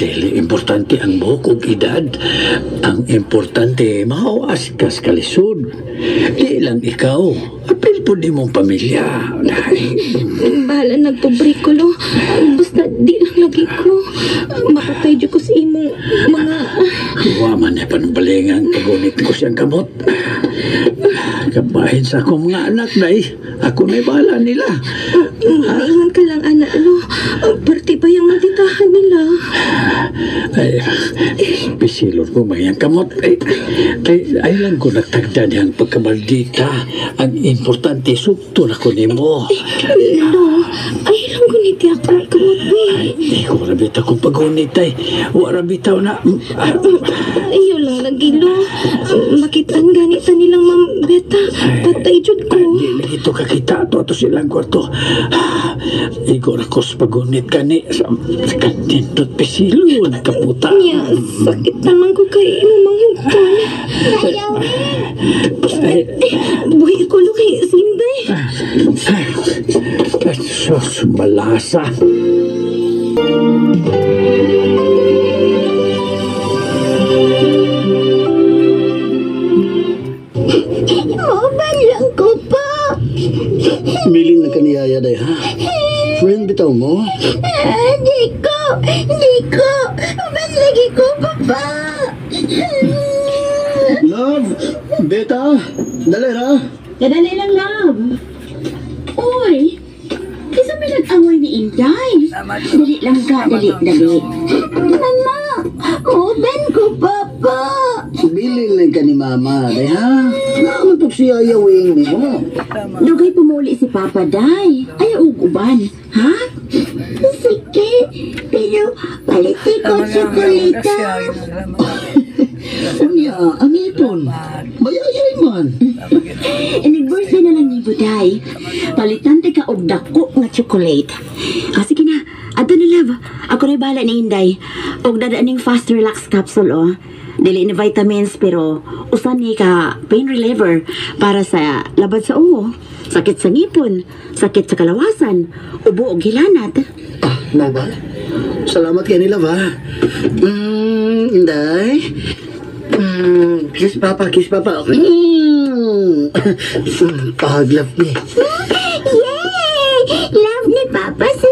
Dili importante ang buhok ug edad. Ang importante, mahawas ka sa kalisod. Di lang ikaw. Apil po di mong pamilya. Bahala nagpobre ko, lo. Basta di lang lagi ko. Makatay ko sa imong mga... Huwa man na panbalingan pagunit ko siyang kamot. Kabahin sa akong mga anak na ako na'y bahala nila. Maingon ka lang, anak, lo. Parte pa yung matitahan nila. Ay, pisilor ko mayang kamot. Ay lang ko nagtagda niyang pagkamaldita. Ang importante, sukto na ko ni mo. Lo, ay lang ko ni tiyak ang kamot, Ay, warabit akong pagunit ay. Warabitaw na. Ayaw lang lagi, lo. Makitaan ganita nilang Ma'am Beta. Patay jud ko. Hindi lagi ito kakita. Ito silang kwarto. Igor ako sa pagunit gani. Sa kanindot pisilo. Nakaputa. Nya, sakit naman ko kay imong manghugton. Buhay ko, lo, kay Sinday. Sus, malasa. Maban lang ko pa. Miling na kaniyaya day, ha? Friend, bitaw mo? Di ko. Maban lagi ko, papa. Love, beta, dali ha? Kadali lang, love. Uy, isa may nag-away ni Inday. Dali lang ka, dali. Mama, maban ko, papa. Biling lang ka ni mama, day ha? Naman pag siya yawing mo. Dugay pumuli si Papa Day. Ay, uban. Ha? Sige, pero paliti ko tsokolita. Unya, ang ipon. Mayayay man. Nag-birthday na lang ni Buday. Palitan ka og dako nga chocolate. Sige na. Ato na, love. Ako na bahala ni Inday. Og dadaan ning fast relax capsule, oh. Dili ni vitamins, pero usan ni ka pain reliever para sa laban sa uho, sakit sa ngipon, sakit sa kalawasan, ubo o gilanat. Mo ba? Salamat kay nila ba? Inday. Kiss papa. Paglap ni. Yay! Love ni Papa si